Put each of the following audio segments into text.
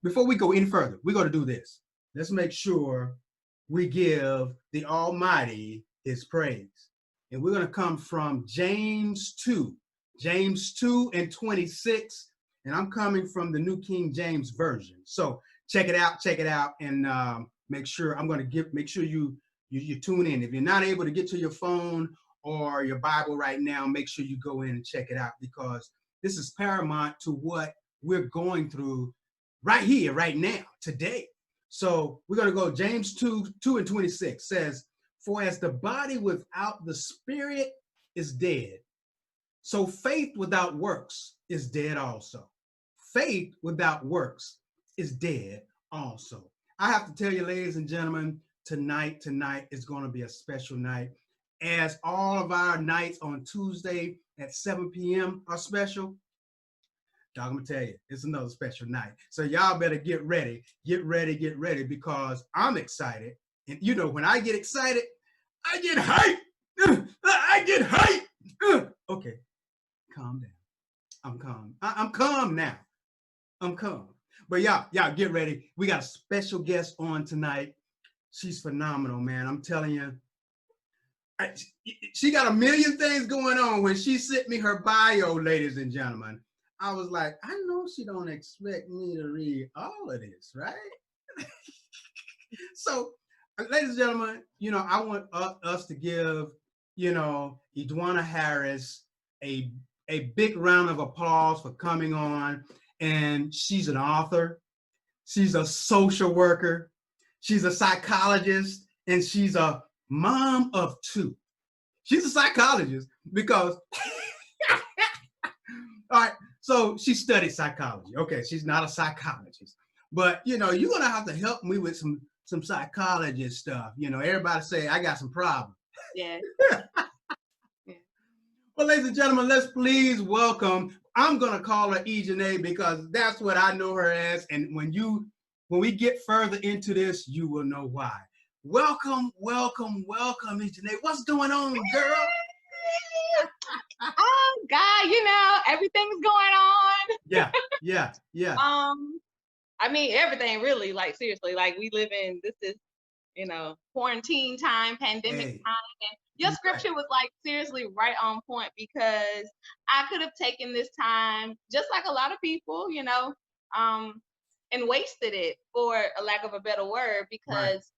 before we go any further, we're going to do this. Let's make sure we give the Almighty his praise. And we're going to come from James 2 and 26. And I'm coming from the New King James Version. So check it out, and make sure you tune in. If you're not able to get to your phone or your Bible right now, make sure you go in and check it out, because this is paramount to what we're going through right here, right now, today. So we're going to go James 2 and 26 says, "For as the body without the spirit is dead, so faith without works is dead also." Faith without works is dead also. I have to tell you, ladies and gentlemen, tonight is going to be a special night. As all of our nights on Tuesday at 7 p.m. are special, dog, I'm gonna tell you, it's another special night. So y'all better get ready, because I'm excited. And you know, when I get excited, I get hyped. I get hyped. Okay, calm down. I'm calm. I'm calm now. I'm calm. But y'all get ready. We got a special guest on tonight. She's phenomenal, man. I'm telling you. She got a million things going on. When she sent me her bio, ladies and gentlemen, I was like, I know she don't expect me to read all of this, right? So, ladies and gentlemen, you know, I want us to give, you know, Edwana Harris a big round of applause for coming on. And she's an author. She's a social worker. She's a psychologist, and she's a mom of two. She's a psychologist because, all right, so she studied psychology. Okay, she's not a psychologist, but you know, you're gonna have to help me with some psychologist stuff. You know, everybody say I got some problems. Yeah. Well, ladies and gentlemen, let's please welcome. I'm gonna call her Ejanae because that's what I know her as, and when we get further into this, you will know why. Welcome, Ejanae. What's going on, girl? Oh God, you know, everything's going on. Yeah. I mean, everything really, like seriously, like we live in, this is, you know, quarantine time, pandemic time. And your scripture was like seriously right on point, because I could have taken this time, just like a lot of people, you know, and wasted it, for a lack of a better word, because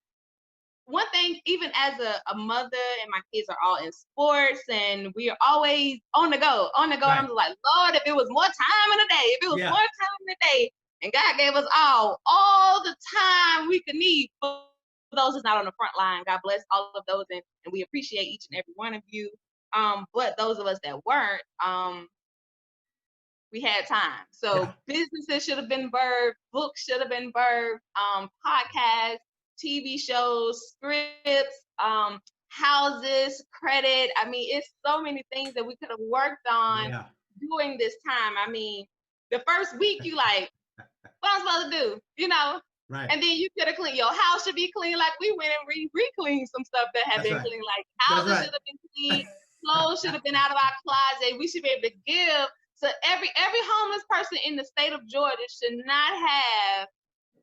one thing, even as a mother, and my kids are all in sports, and we are always on the go. I'm like, Lord, if it was more time in the day, more time in the day, and God gave us all the time we could need. For those who's not on the front line, God bless all of those, and we appreciate each and every one of you. But those of us that weren't, we had time. So businesses should have been birthed, books should have been birthed, podcasts, TV shows, scripts, houses, credit. I mean, it's so many things that we could have worked on during this time. I mean, the first week you like, what I'm supposed to do, you know? Right. And then you could have cleaned, your house should be clean. Like we went and re-cleaned some stuff that had been clean. Like houses should have been clean, clothes should have been out of our closet. We should be able to give. So every homeless person in the state of Georgia should not have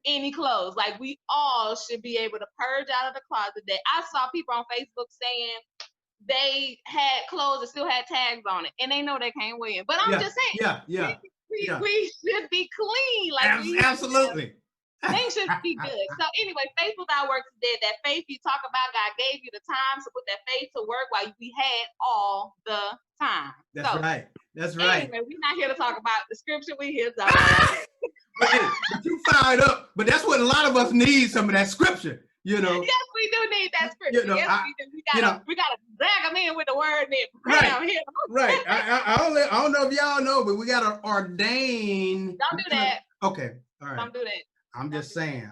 any clothes. Like we all should be able to purge out of the closet. That I saw people on Facebook saying they had clothes that still had tags on it, and they know they can't wear it. But I'm just saying, we should be clean. Like absolutely. Things should be good. So anyway, faith without works is dead. That faith you talk about, God gave you the time to put that faith to work while we had all the time. That's right. That's right. Anyway, we're not here to talk about the scripture. We're here to talk about but you fired up. But that's what a lot of us need, some of that scripture. You know. Yes, we do need that scripture. You know, yes, we do. We gotta drag them in with the word. Right. I don't know if y'all know, but we gotta ordain. Don't do that. Okay. All right. Don't do that. I'm just saying.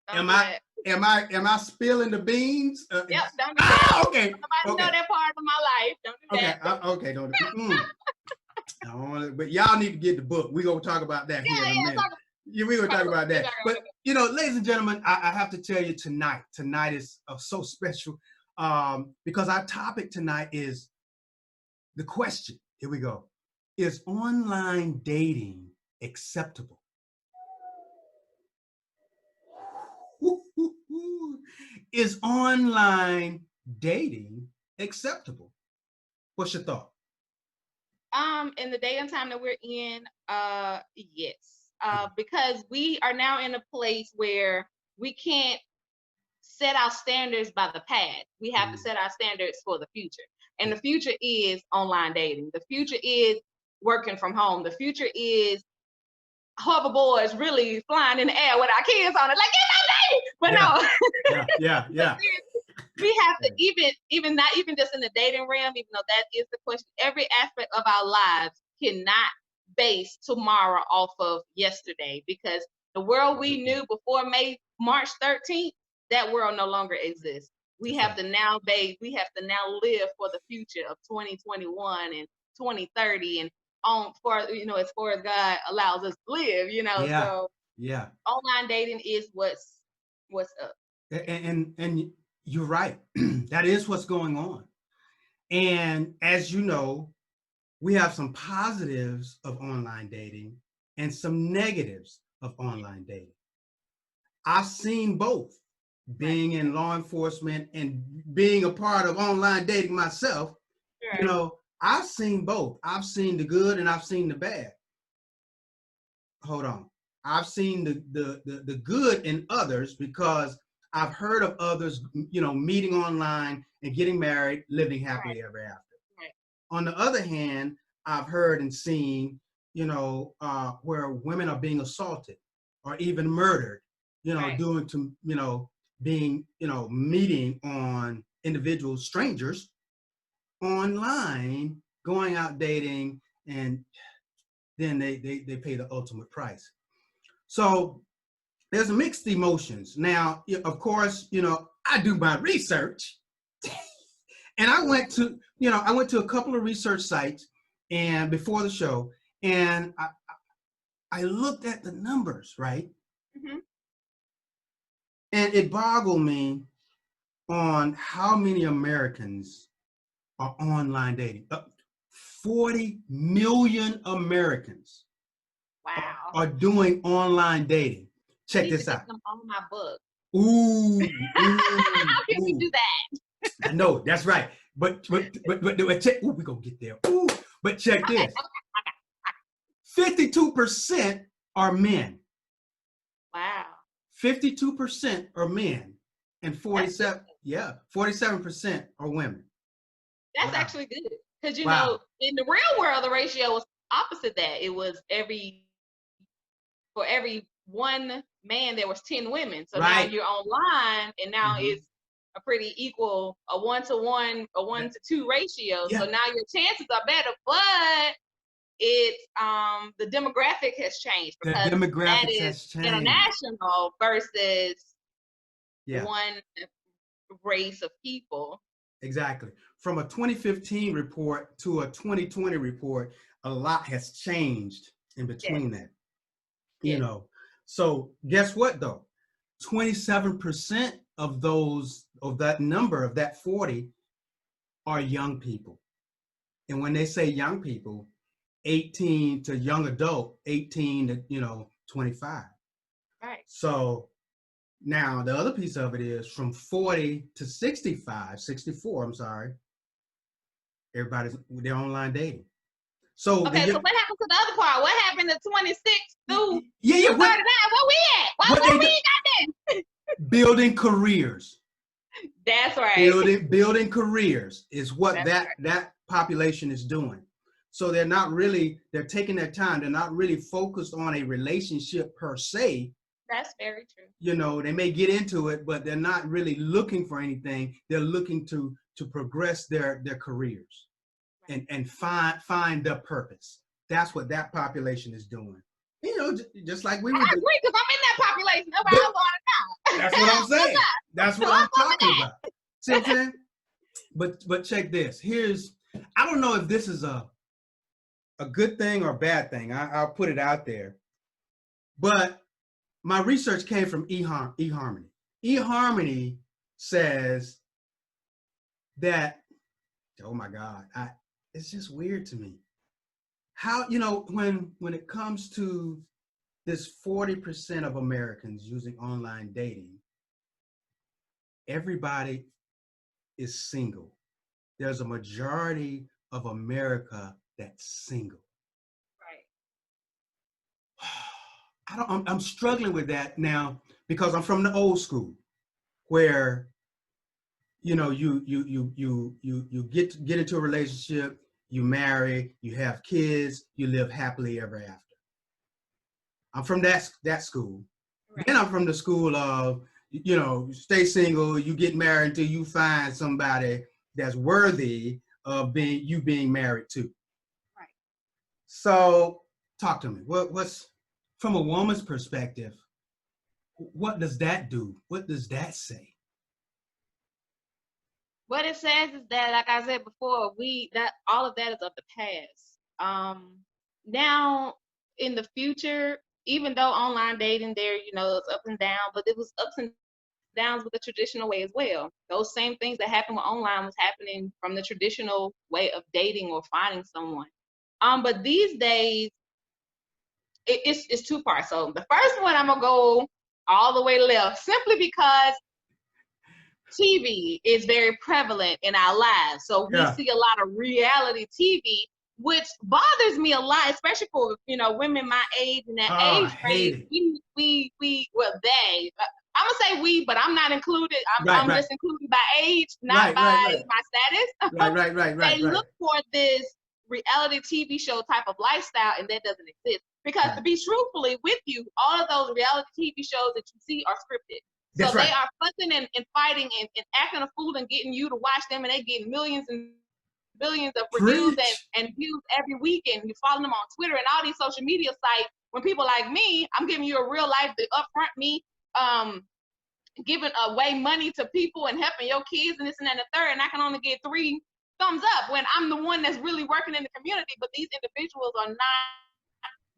Am I spilling the beans? Yep. Don't do that. Okay. Nobody know that part of my life. Don't do that. Okay. Don't do that. But y'all need to get the book. We're gonna talk about that here in a minute. We're gonna talk about that. But you know, ladies and gentlemen, I have to tell you tonight is so special because our topic tonight is the question. Here we go. Is online dating acceptable? Is online dating acceptable? What's your thought? In the day and time that we're in, yes. Because we are now in a place where we can't set our standards by the past. We have to set our standards for the future. And the future is online dating. The future is working from home. The future is hoverboards really flying in the air with our kids on it. Like, get my baby! But no. Yeah. We have to even not even just in the dating realm, even though that is the question, every aspect of our lives cannot base tomorrow off of yesterday, because the world we knew before March 13th, that world no longer exists. We have to now live for the future of 2021 and 2030 and on for, as far as God allows us to live, so online dating is what's up. And you're right. That is what's going on. And as you know, we have some positives of online dating and some negatives of online dating. I've seen both, being in law enforcement and being a part of online dating myself. I've seen both. I've seen the good and I've seen the bad. Hold on. I've seen the good in others because I've heard of others, meeting online and getting married, living happily ever after. Right. On the other hand, I've heard and seen, where women are being assaulted or even murdered, due to, being, meeting on individuals, strangers online, going out dating, and then they pay the ultimate price. So there's mixed emotions. Now, of course, I do my research, and I went to a couple of research sites and before the show, and I looked at the numbers, right? Mm-hmm. And it boggled me on how many Americans are online dating. 40 million Americans are doing online dating. Check this out. On my book. Ooh. How can we do that? I know, that's right. But check. Ooh, we gonna get there. Ooh, but check this. 52% are men. Wow. 52% are men, and 47% are women. That's actually good, because in the real world the ratio was opposite that. It was for every one man there was 10 women. So now you're online, and now it's a pretty equal, a 1-to-1, a 1-to-2 ratio. So now your chances are better, but it's the demographic has changed, because that is international versus one race of people. Exactly. From a 2015 report to a 2020 report, a lot has changed in between that. So guess what though? 27% of that number, of that 40, are young people. And when they say young people, 18 to young adult, 18 to 25. Right. So now the other piece of it is from 40 to 64, I'm sorry. They're online dating. So so what happened to the other part? What happened to 26 through 39? Where we at? Why we ain't got that? Building careers. That's right. Building careers is what that population is doing. So they're taking their time. They're not really focused on a relationship per se. That's very true. They may get into it, but they're not really looking for anything. They're looking to progress their careers and find their purpose. That's what that population is doing. Just like we were. I agree, because I'm in that population. That's what I'm going to. That's what I'm saying. That's what I'm talking about. See what I'm saying? But check this. I don't know if this is a good thing or a bad thing. I'll put it out there. But my research came from eHarmony. eHarmony says that, oh my God, it's just weird to me. How, when it comes to this 40% of Americans using online dating, everybody is single. There's a majority of America that's single. Right. I'm struggling with that now because I'm from the old school where you get into a relationship, you marry, you have kids, you live happily ever after. I'm from that school. Right. Then I'm from the school of stay single, you get married until you find somebody that's worthy of being married to. Right. So talk to me. What's from a woman's perspective? What does that do? What does that say? What it says is that, like I said before, all of that is of the past. Now in the future, even though online dating there, it's up and down, but it was ups and downs with the traditional way as well. Those same things that happened with online was happening from the traditional way of dating or finding someone. But these days, it's two parts. So the first one, I'm gonna go all the way left, simply because TV is very prevalent in our lives. So we see a lot of reality TV, which bothers me a lot, especially for women my age and that age range. I'm gonna say we, but I'm not included. I'm just included by age, not by my status. They look for this reality TV show type of lifestyle, and that doesn't exist. Because to be truthfully with you, all of those reality TV shows that you see are scripted. So they are fussing and fighting and acting a fool and getting you to watch them, and they get millions and billions of reviews and views every week, and you follow them on Twitter and all these social media sites. When people like me, I'm giving you a real life, the upfront me, giving away money to people and helping your kids and this and that and the third, and I can only get 3 thumbs up when I'm the one that's really working in the community. But these individuals are not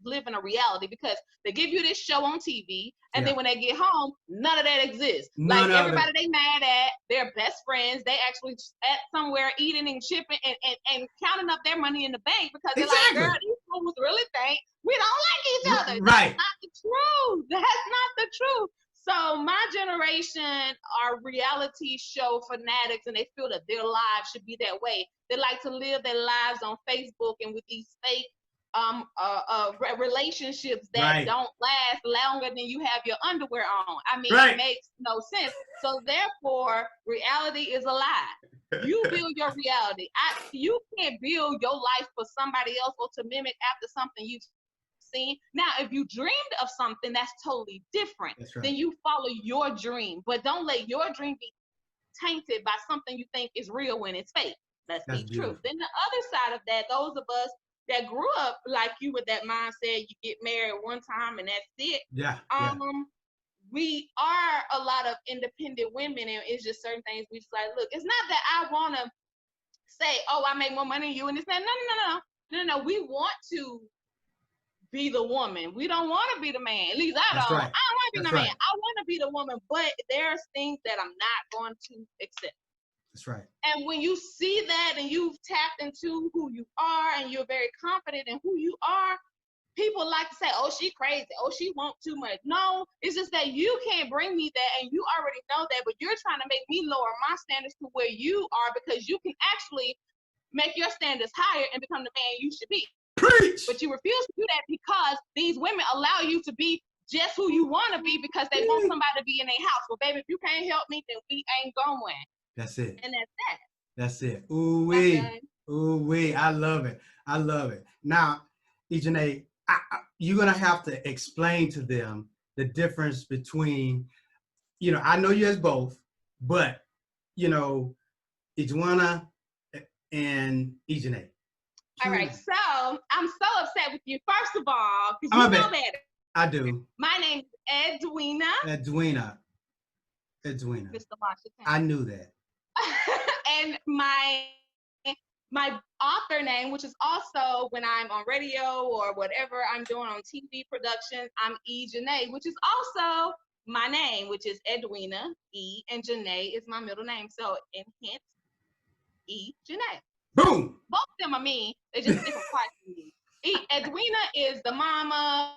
living a reality, because they give you this show on TV, and then when they get home, none of that exists. Like everybody they mad at, their best friends, they actually at somewhere eating and shipping and counting up their money in the bank, because they're like, girl, these fools really think we don't like each other. That's not the truth. That's not the truth. So my generation are reality show fanatics, and they feel that their lives should be that way. They like to live their lives on Facebook and with these fake relationships that don't last longer than you have your underwear on. I mean, it makes no sense. So therefore, reality is a lie. You build your reality. You can't build your life for somebody else or to mimic after something you've seen. Now, if you dreamed of something that's totally different, then you follow your dream. But don't let your dream be tainted by something you think is real when it's fake. That's the truth. Then the other side of that, those of us that grew up like you with that mindset, you get married one time and that's it. We are a lot of independent women, and it's just certain things we just like, look, it's not that I want to say, oh, I make more money than you, and it's not, no. We want to be the woman. We don't want to be the man. At least I don't. I don't want to be the man. I want to be the woman, but there's things that I'm not going to accept. That's right. And when you see that and you've tapped into who you are and you're very confident in who you are, people like to say, oh, she crazy. Oh, she wants too much. No, it's just that you can't bring me that, and you already know that, but you're trying to make me lower my standards to where you are, because you can actually make your standards higher and become the man you should be. Preach! But you refuse to do that because these women allow you to be just who you want to be, because they want somebody to be in their house. Well, baby, if you can't help me, then we ain't going. That's it. And that's that. That's it. Ooh-wee. Ooh-wee. I love it. I love it. Now, Ejanae, you're going to have to explain to them the difference between, I know you as both, but, Ijwana and Ejanae. All right. So I'm so upset with you. First of all, because you know better. I do. My name is Edwina. Edwina. Mr. Washington. I knew that. And my author name, which is also when I'm on radio or whatever I'm doing on TV productions, I'm Ejanae, which is also my name, which is Edwina E, and Janae is my middle name. So, and hence Ejanae. Boom. Both of them are me. They're just different parts of me. Edwina is the mama,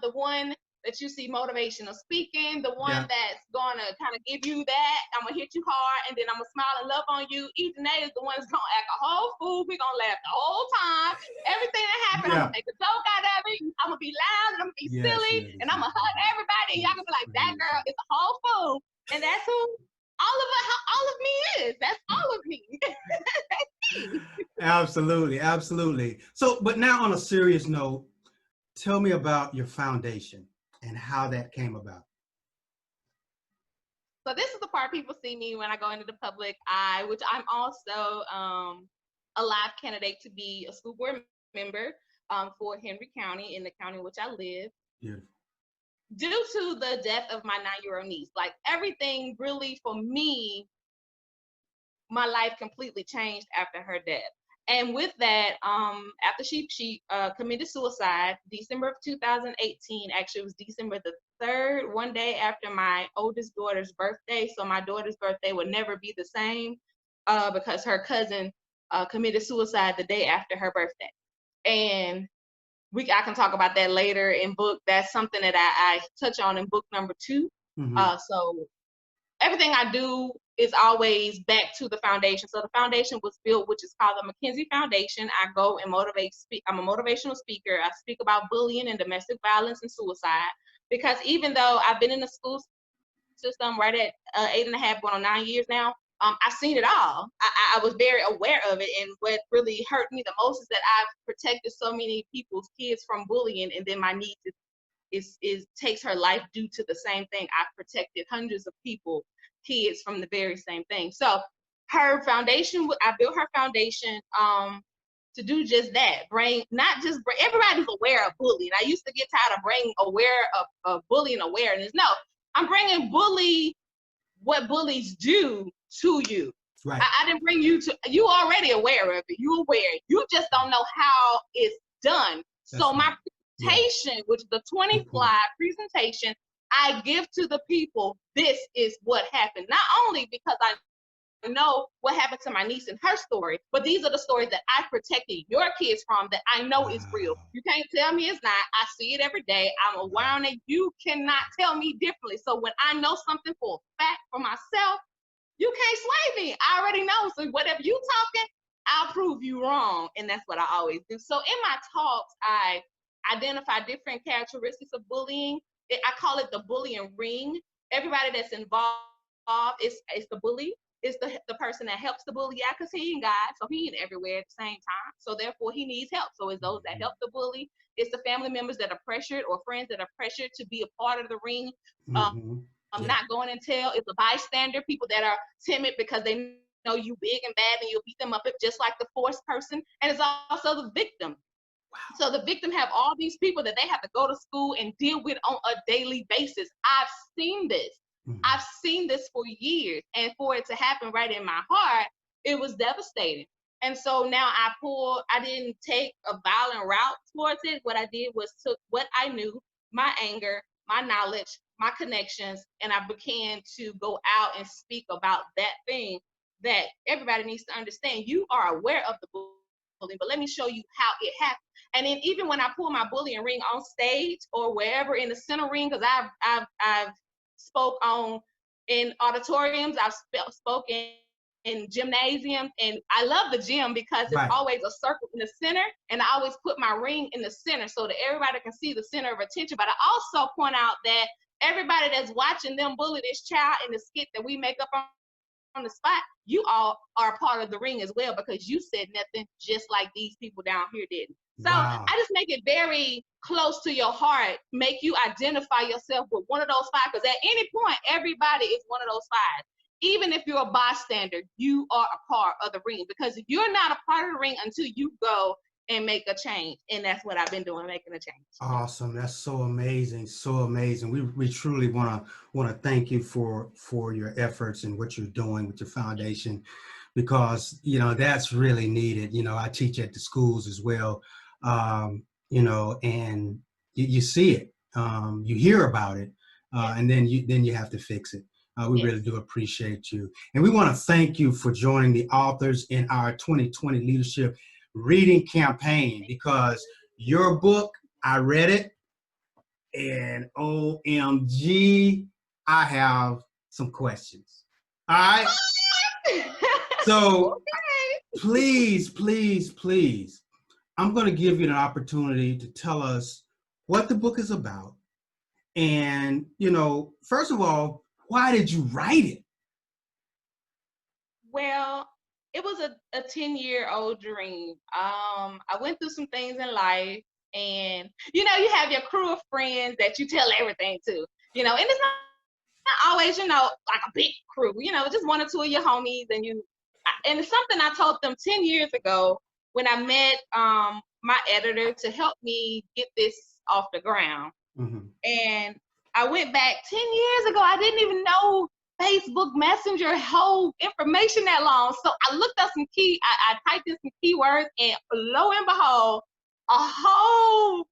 the one that you see motivational speaking, the one Yeah. that's gonna kind of give you that, I'm gonna hit you hard, and then I'm gonna smile and love on you. Ethan A is the one that's gonna act a whole fool. We're gonna laugh the whole time. Everything that happened, I'm Yeah. gonna make a joke out of it. I'm gonna be loud and I'm gonna be Yes, silly, yes. and I'm gonna hug everybody. And y'all gonna be like, that girl is a whole fool, and that's who all of me is. That's all of me. Absolutely, absolutely. So, but now on a serious note, tell me about your foundation and how that came about. So this is the part people see me when I go into the public eye, which I'm also a live candidate to be a school board member for Henry County, in the county in which I live. Beautiful. Due to the death of my 9-year-old niece, like everything really for me, my life completely changed after her death. And with that, after she committed suicide, December of 2018, actually it was December the 3rd, one day after my oldest daughter's birthday. So my daughter's birthday would never be the same because her cousin committed suicide the day after her birthday. And I can talk about that later in book. That's something that I touch on in book number 2. Mm-hmm. So everything I do is always back to the foundation. So the foundation was built, which is called the McKinsey Foundation. I go and I'm a motivational speaker. I speak about bullying and domestic violence and suicide, because even though I've been in the school system right at 8.5, going on 9 years now, I've seen it all. I was very aware of it. And what really hurt me the most is that I've protected so many people's kids from bullying, and then my niece is takes her life due to the same thing. I've protected hundreds of kids from the very same thing. So her foundation, I built her foundation to do just that. Everybody's aware of bullying. I used to get tired of bringing bullying awareness. No, I'm bringing what bullies do to you. Right. I didn't bring you already aware of it. You aware. You just don't know how it's done. That's so right. my presentation, which is the 20 slide presentation, I give to the people, this is what happened. Not only because I know what happened to my niece and her story, but these are the stories that I protected your kids from that I know is real. You can't tell me it's not. I see it every day. I'm aware on it. You cannot tell me differently. So when I know something for a fact for myself, you can't sway me. I already know. So whatever you talking, I'll prove you wrong. And that's what I always do. So in my talks, I identify different characteristics of bullying. I call it the bullying ring. Everybody that's involved is the bully. It's the person that helps the bully out, because he ain't God, so he ain't everywhere at the same time. So therefore he needs help. So it's those that help the bully. It's the family members that are pressured, or friends that are pressured to be a part of the ring. I'm not going and tell. It's a bystander, people that are timid because they know you big and bad and you'll beat them up, just like the forced person. And it's also the victim. Wow. So the victim have all these people that they have to go to school and deal with on a daily basis. I've seen this. I've seen this for years, and for it to happen right in my heart, it was devastating. And so now I didn't take a violent route towards it. What I did was took what I knew, my anger, my knowledge, my connections, and I began to go out and speak about that thing that everybody needs to understand. You are aware of the bullying, but let me show you how it happened. And then even when I pull my bullying ring on stage or wherever in the center ring, because I've spoke in auditoriums, I've spoken in gymnasiums, and I love the gym because it's always a circle in the center, and I always put my ring in the center so that everybody can see the center of attention. But I also point out that everybody that's watching them bully this child in the skit that we make up on the spot, you all are a part of the ring as well, because you said nothing just like these people down here didn't. So I just make it very close to your heart, make you identify yourself with one of those 5, because at any point, everybody is one of those 5. Even if you're a bystander, you are a part of the ring, because you're not a part of the ring until you go and make a change. And that's what I've been doing, making a change. Awesome. That's so amazing. So amazing. We truly want to thank you for your efforts and what you're doing with your foundation, because, that's really needed. I teach at the schools as well, and you see it, you hear about it, and then you have to fix it. We really do appreciate you. And we want to thank you for joining the authors in our 2020 Leadership Reading Campaign, because your book, I read it, And OMG, I have some questions. All right. So Okay. please, please, please, I'm going to give you an opportunity to tell us what the book is about. And, you know, first of all, why did you write it? Well, it was a 10-year-old dream. I went through some things in life, and you know, you have your crew of friends that you tell everything to, you know, and it's not always, you know, like a big crew, you know, just one or two of your homies, and and it's something I told them 10 years ago when I met my editor to help me get this off the ground. Mm-hmm. And I went back 10 years ago. I didn't even know Facebook Messenger hold information that long. So I looked up I typed in some keywords, and lo and behold, a whole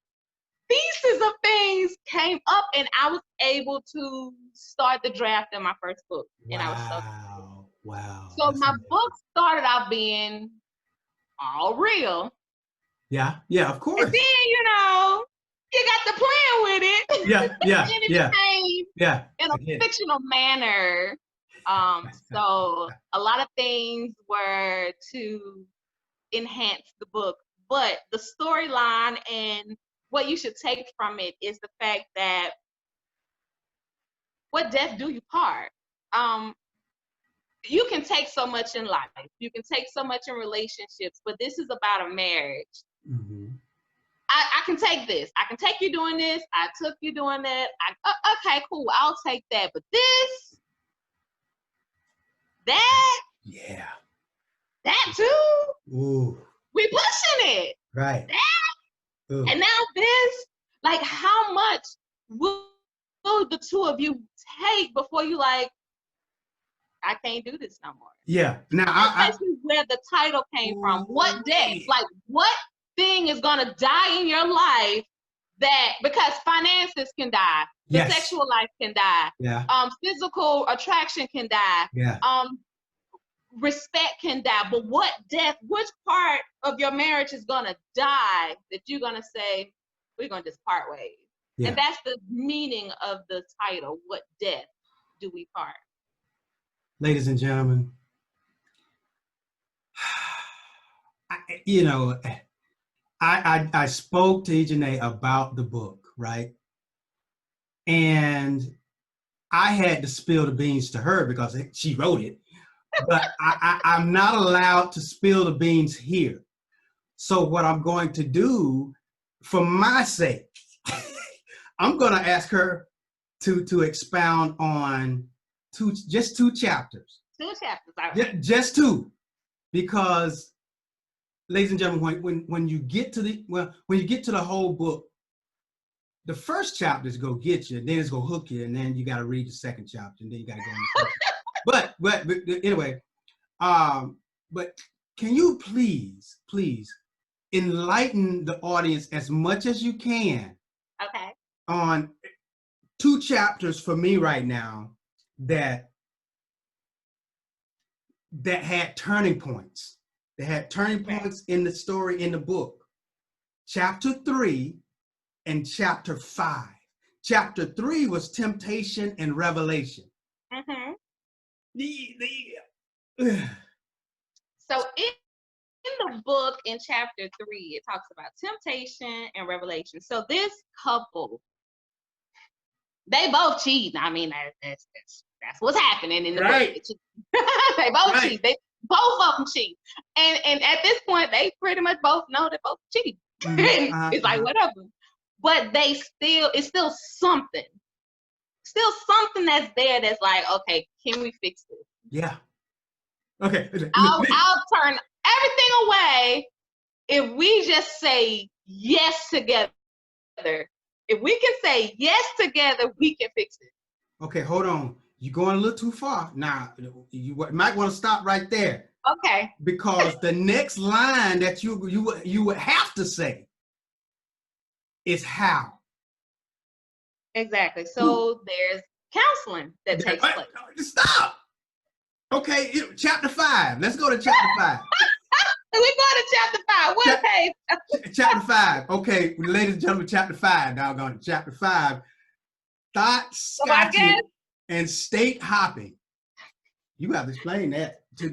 thesis of things came up, and I was able to start the draft of my first book. And I was so excited. Wow. Wow. So That's my amazing. book started out being all real. Yeah. Yeah, of And course. then, you know, you got to playing with it. Yeah. Yeah. And it Yeah. became Yeah. in a fictional manner. So a lot of things were to enhance the book, but the storyline and what you should take from it is the fact that what death do you part? You can take so much in life. You can take so much in relationships, but this is about a marriage. Mm-hmm. I can take this. I can take you doing this. I took you doing that. Okay, cool. I'll take that. But this, that, Yeah. that too. Ooh. We pushing it. Right. That, Ooh. and now this. Like, how much will the two of you take before you like, I can't do this no more? Yeah. Now That's basically where the title came from. What death? Like, what thing is gonna die in your life that because finances can die, the yes. sexual life can die, Yeah. Physical attraction can die, Yeah. Respect can die, but what death, which part of your marriage is gonna die that you're gonna say, we're gonna just part ways? Yeah. And that's the meaning of the title, What Death Do We Part? Ladies and gentlemen, you know, I spoke to Janae about the book, right? And I had to spill the beans to her because she wrote it, but I'm not allowed to spill the beans here. So what I'm going to do, for my sake, I'm going to ask her to expound on just two chapters. Two chapters, all right. Just two, because, ladies and gentlemen, when you get to the whole book, the first chapter is gonna get you, then it's gonna hook you, and then you got to read the second chapter, and then you got to go on the third. But anyway, but can you please enlighten the audience as much as you can? Okay. On two chapters for me right now that had turning points. They had turning points in the story, in the book. Chapter 3 and chapter 5. Chapter 3 was temptation and revelation. Mm-hmm. The So in the book, in chapter 3, it talks about temptation and revelation. So this couple, they both cheat. I mean, that's what's happening in the book. They both cheat. They both of them cheat. And at this point, they pretty much both know they both cheat. Mm-hmm. It's like whatever. But it's still something. Still something that's there that's like, okay, can we fix this? Yeah. Okay. I'll turn everything away if we just say yes together. If we can say yes together, we can fix it. Okay, hold on. You're going a little too far. Now, you might want to stop right there. Okay. Because the next line that you would have to say is how. Exactly. So there's counseling that takes place. Stop. Okay, chapter 5. Let's go to chapter 5. We go to chapter 5. What page? Chapter 5. Okay, ladies and gentlemen, chapter 5. Now I'm going to chapter 5. Thought So I scotching guess and state hopping. You have to explain that. so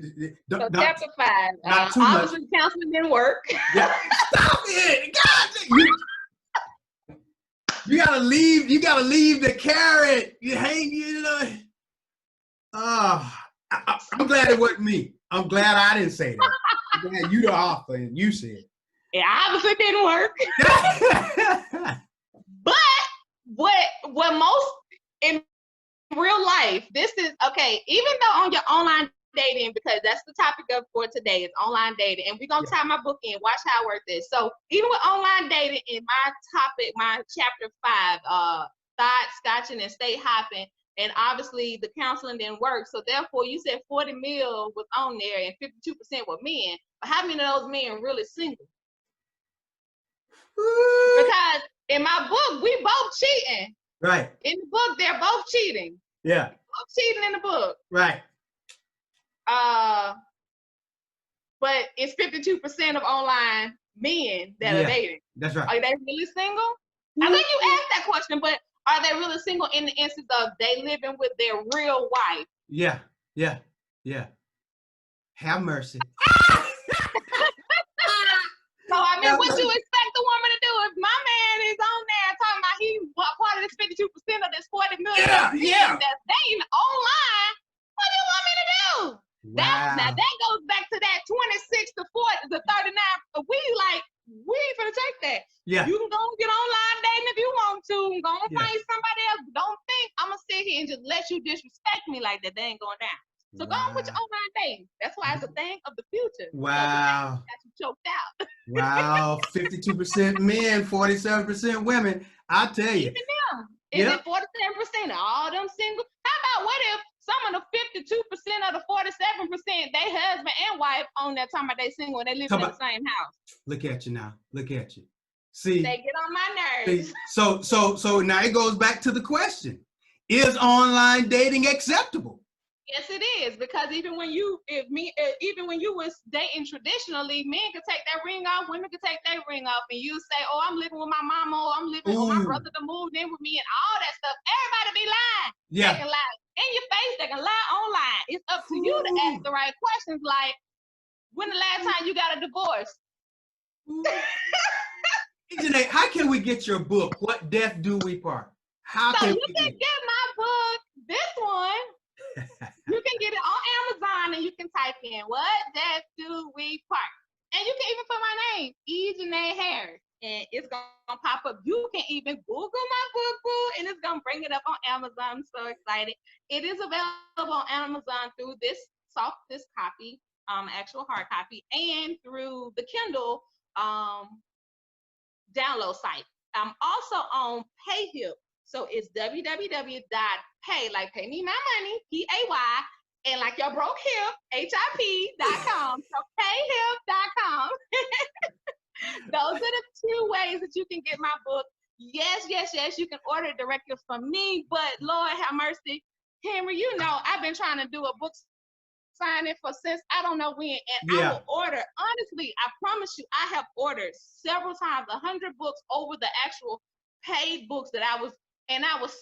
chapter 5. Not too much. Obviously, counseling didn't work. Yeah. Stop it! God, you gotta leave. You gotta leave the carrot. You hate. You know. I'm glad it wasn't me. I'm glad I didn't say that. I'm glad you the author and you said it. It obviously didn't work. But what most in real life, this is okay, even though on your online dating, because that's the topic of for today, is online dating. And we're gonna tie my book in, watch how I work this. So even with online dating, in my topic, my chapter 5, thought scotching and state hopping, and obviously the counseling didn't work. So therefore you said 40 mil was on there and 52% were men. But how many of those men are really single? Because in my book, we both cheating. Right. In the book, they're both cheating. Yeah. Both cheating in the book. Right. But it's 52% of online men that are dating. That's right. Are they really single? I think you asked that question, but are they really single in the instance of they living with their real wife? Yeah. Yeah. Yeah. Have mercy. So I mean, what you expect the woman to do if my man is on there talking about he part of this 52% of this 40 million that's dating online? What do you want me to do? Wow. Now that goes back to that 26 to 40 to 39. We ain't gonna take that. Yeah. You can go and get online dating if you want to. Go and find somebody else. Don't think I'm gonna sit here and just let you disrespect me like that. They ain't going down. So go on with your online dating. That's why it's a thing of the future. Wow. Got you choked out. Wow. 52% men, 47% women. I tell you. Even them. Is it 47% of all them single? How about what if some of the 52% of the 47%, they husband and wife on that time they single and they live in the same house? Look at you now. Look at you. See. They get on my nerves. See, so now it goes back to the question. Is online dating acceptable? Yes, it is, because even when you was dating traditionally, men could take that ring off, women could take their ring off, and you say, "Oh, I'm living with my mama, or I'm living with my brother that moved in with me," and all that stuff. Everybody be lying. Yeah. They can lie in your face. They can lie online. It's up to you to ask the right questions, like, when the last time you got a divorce? Janae, how can we get your book? What Death Do We Part? How so can you can get my book, this one. You can get it on Amazon and you can type in "What Death Do We Part?" And you can even put my name, Janae Harris, and it's gonna pop up. You can even Google my book, and it's gonna bring it up on Amazon. I'm so excited. It is available on Amazon through this copy, actual hard copy, and through the Kindle download site. I'm also on PayHip. So it's www.pay, like pay me my money, Pay, and like your broke hip, HIP.com. So payhip.com. Those are the 2 ways that you can get my book. Yes, you can order it directly from me, but Lord have mercy, Henry, you know, I've been trying to do a book signing for since I don't know when, and I will order. Honestly, I promise you, I have ordered several times, 100 books over the actual paid books that I was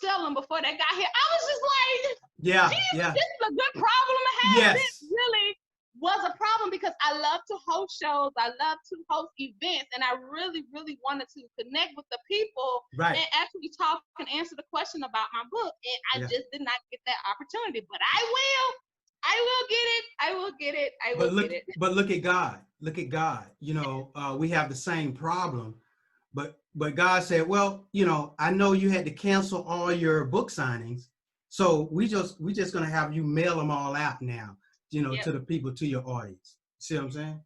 selling before they got here. I was just like, this is a good problem to have. This really was a problem because I love to host shows. I love to host events, and I really, really wanted to connect with the people and actually talk and answer the question about my book. And I just did not get that opportunity, but I will get it. But look at God. Look at God. You know, we have the same problem. But God said, well, you know, I know you had to cancel all your book signings, so we're just gonna have you mail them all out now, you know, to the people, to your audience. See what I'm saying?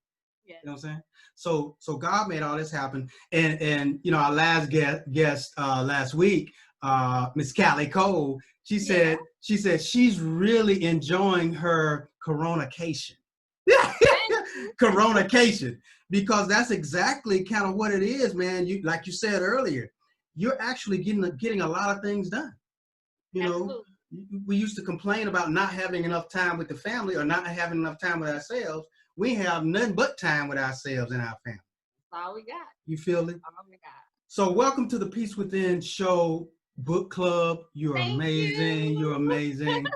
Yeah. You know what I'm saying? So God made all this happen, and you know, our last guest last week, Miss Callie Cole, she said she's really enjoying her coronacation. Coronacation, because that's exactly kind of what it is, man. You, like you said earlier, you're actually getting a lot of things done. You know, we used to complain about not having enough time with the family or not having enough time with ourselves. we have nothing but time with ourselves and our family. That's all we got. You feel it? That's all we got. So welcome to the Peace Within Show Book Club. You're Thank amazing. you. You're amazing.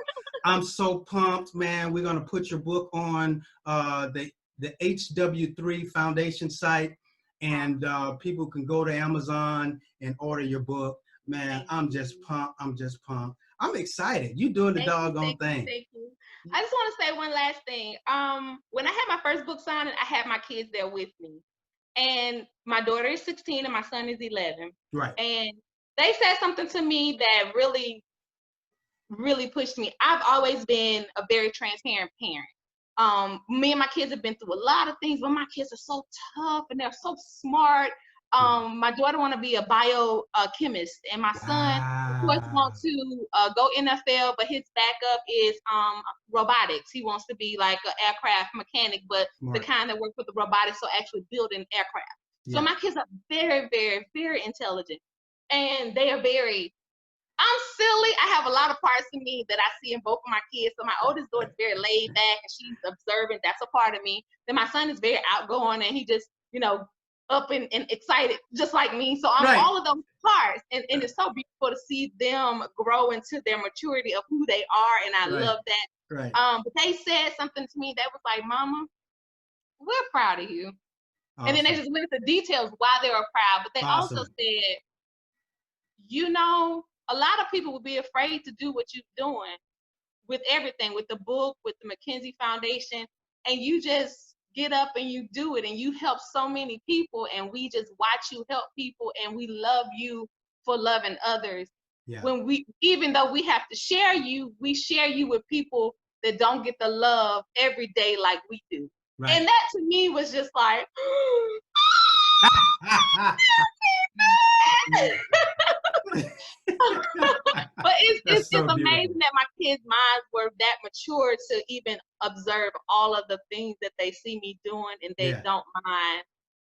I'm so pumped, man. We're gonna put your book on the HW3 Foundation site, and people can go to Amazon and order your book. Man, I'm just pumped. I'm just pumped. I'm excited. You doing the doggone thing. Thank you. I just want to say one last thing. When I had my first book signing, I had my kids there with me. And my daughter is 16 and my son is 11. Right. And they said something to me that really, really pushed me. I've always been a very transparent parent. Me and my kids have been through a lot of things, but my kids are so tough and they're so smart. My daughter want to be a biochemist, and my son, of course, wants to go NFL, but his backup is robotics. He wants to be like an aircraft mechanic, but the kind that work with the robotics, so actually building aircraft. So my kids are very, very, very intelligent, and they are very. I'm silly. I have a lot of parts of me that I see in both of my kids. So my oldest daughter is very laid back and she's observant. That's a part of me. Then my son is very outgoing and he just, up and excited, just like me. So I'm all of those parts. And it's so beautiful to see them grow into their maturity of who they are. And I love that. Right. But they said something to me that was like, Mama, we're proud of you. Awesome. And then they just went into details why they were proud. But they also said, a lot of people would be afraid to do what you're doing with everything, with the book, with the McKinsey Foundation. And you just get up and you do it and you help so many people, and we just watch you help people, and we love you for loving others. Yeah. Even though we have to share you, we share you with people that don't get the love every day like we do. Right. And that to me was just like, but it's so amazing that my kids' minds were that mature to even observe all of the things that they see me doing, and they don't mind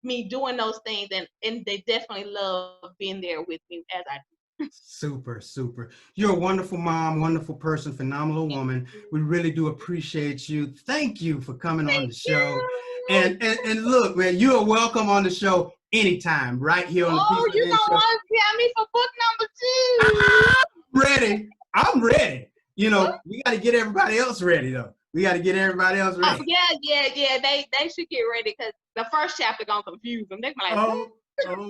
me doing those things, and they definitely love being there with me as I do. Super, super. You're a wonderful mom, wonderful person, phenomenal woman. We really do appreciate you. Thank you for coming on the show. And look, man, you are welcome on the show anytime, right here on the Peace Within Show. Want to get me for book number 2? Ready. I'm ready. We got to get everybody else ready, though. We got to get everybody else ready. Oh, yeah. They should get ready, because the first chapter gonna confuse them. They're like, oh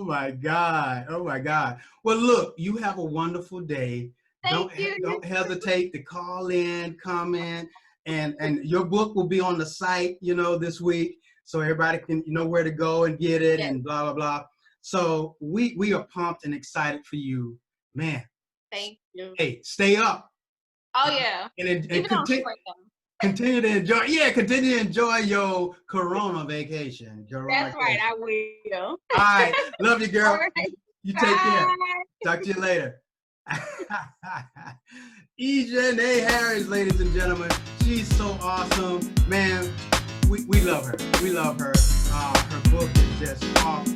my God. Oh my God. Well, look, you have a wonderful day. Thank you. Don't hesitate to call in, comment, and your book will be on the site, this week. So everybody can know where to go and get it and blah, blah, blah. So we are pumped and excited for you, man. Thank you. Hey, stay up. Oh, yeah. And continue to enjoy. Yeah, continue to enjoy your Corona vacation. That's right, I will. All right. Love you, girl. Right. You take care. Talk to you later. EJ Harris, ladies and gentlemen. She's so awesome. Man, we love her. We love her. Her book is just awesome.